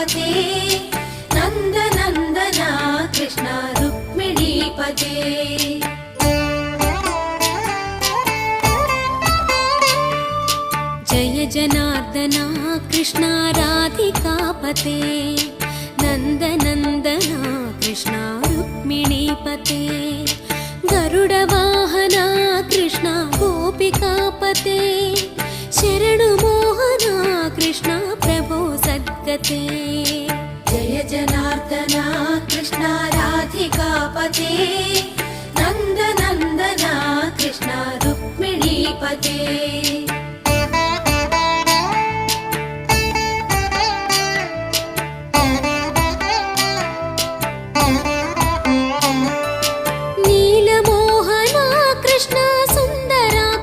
गोपिकापते नन्द नन्दना कृष्ण रुक्मिणीपते। जय जनार्दना कृष्ण राधिकापते नन्द नन्दना कृष्ण रुक्मिणीपते। गरुडवाहना कृष्ण गोपिकापते शरणु मोहना कृष्ण प्रभो सद्गते। जय जनार्दना कृष्ण राधिकापते नन्द नन्दना कृष्ण रुक्मिणीपते।